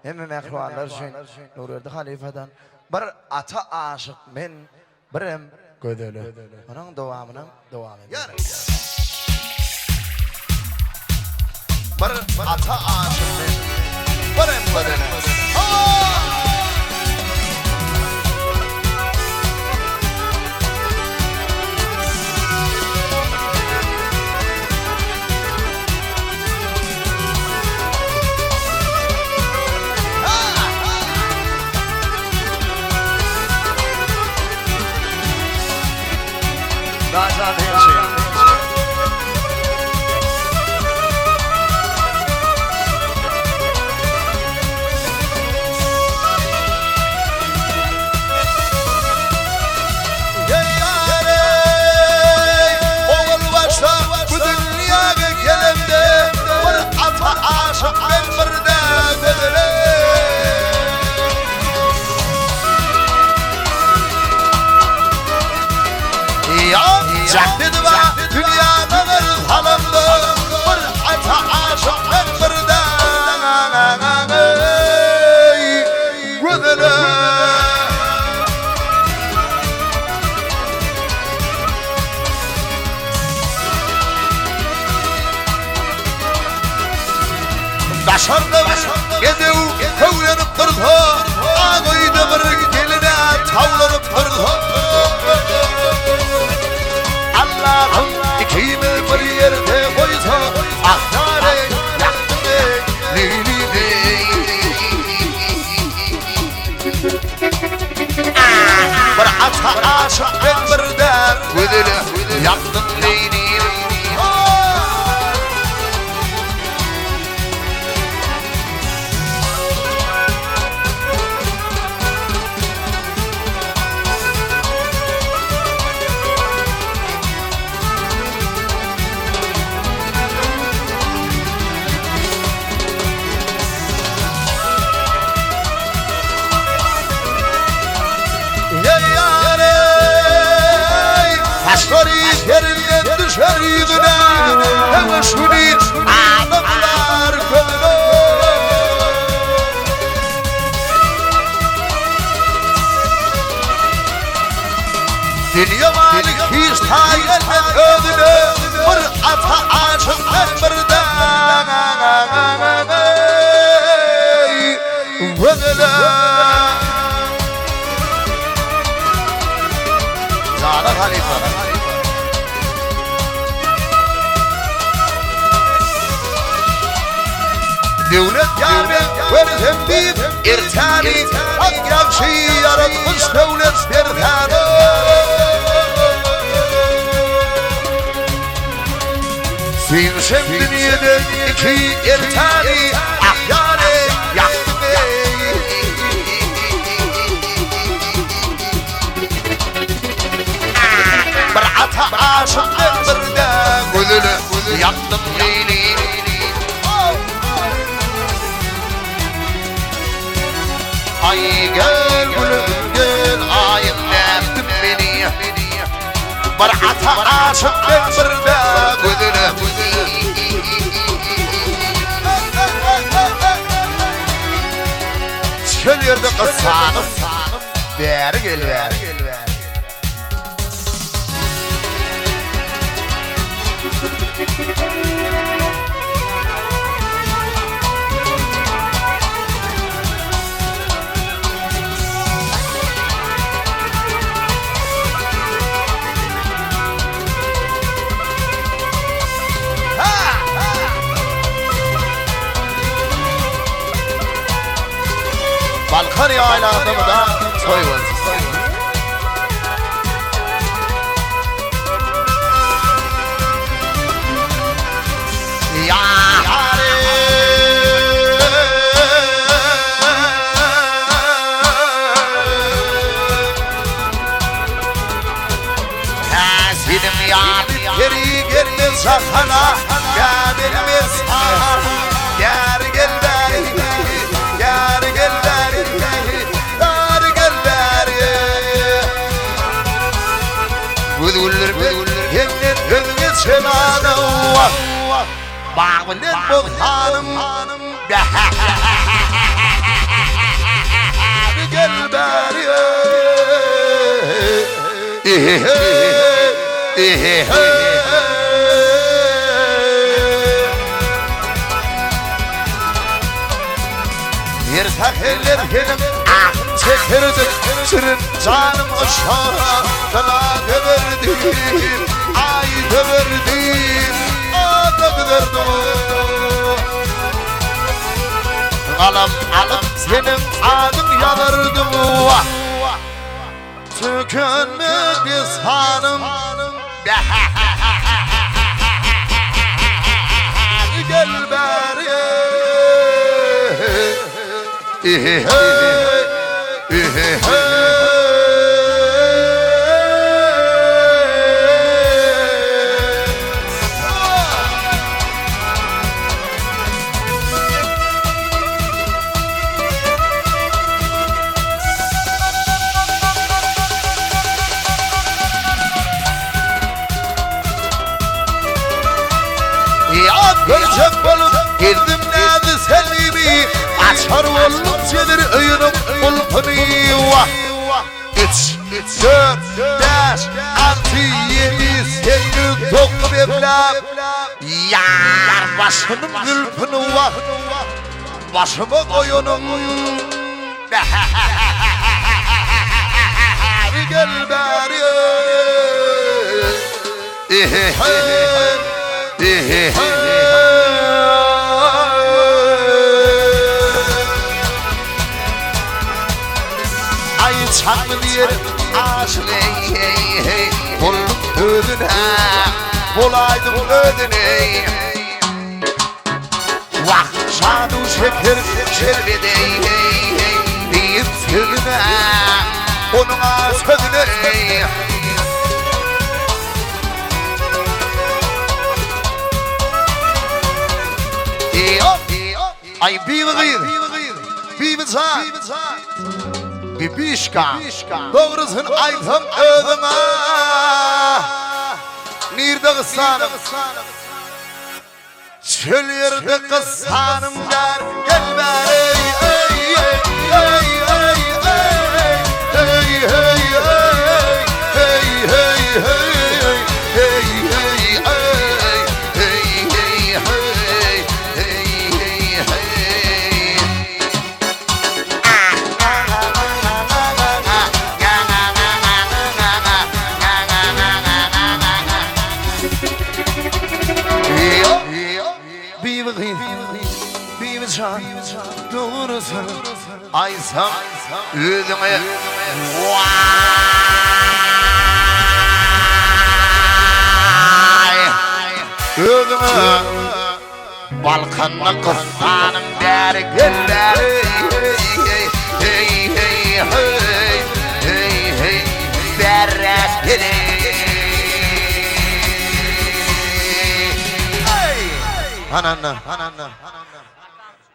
Hem mehruarlar için Nurverdi halifeden bir ata aşık men birem gödölü. Onun devamını devam edelim. Bir ata aşık men birem gödölü. Nazan Hemşehrim. Oğul başta bu dünyaya gelemde bir ata aşık ben birde bedele. Cahdedi var dünyanın halımda bir ata aşık ben birde gödele. Daşarda bir gedev kavlanıp durdu, ağıydı bir geline tavlanıp durdu. Allah'ım ikimi bir yerde koysa ahtare yaktı lili bey. Bir ata aşık ben birde gödele yaktım lili. Taşları yerinden düşer yüzüne, hem şunu adamlar kömür. Dünya maliki istayelmen ödüne, bir ata aşık ben birde ödüne. Zara Halife. Devlet yarın versem deyip irtani hak yakşı yaratmış devlet dertani. Sevsem dünyadan iki irtani ah yani yaktım bir ata aşık ben birde gözünü yaktım lili. Ay gel gülüm gel ayım nerdim beni, bir ata aşık ben birde gözünü. Çöl yerde kısanım beri gel beri. Balkan yaylasında da soygun. Ya Hazidim ya geri gelmez sakana, gelmez sakana, geri gelmez. Şemada bağımın et bu hanım Yersak eller benim ahım çekerdim şirin canım aşağı sana döverdim ay döverdim ağda döverdim alıp senin adın yanardım tükenmedi sanım gel beri görecek bolup girdim nerede selimi açar oldum senin öyünüm ulpunu 3, 4, 5, 6, 7, 8, 9 evlam yar başının gülpünü var başıma koyunum gel bari ay çanlı yer aşıle buldum ödüne bulaydım ödüne vah şadu şeker şerbede deyip sözüne onuna sözüne ay bir gıyır bir bıçak bir bişka doğrusun aytam ödüme nerede kısanım çöl yerde kısanım der gel beri doğrusun aysam ödüme vay ödüme Balkanlı kısanım der geller berres gelir ananna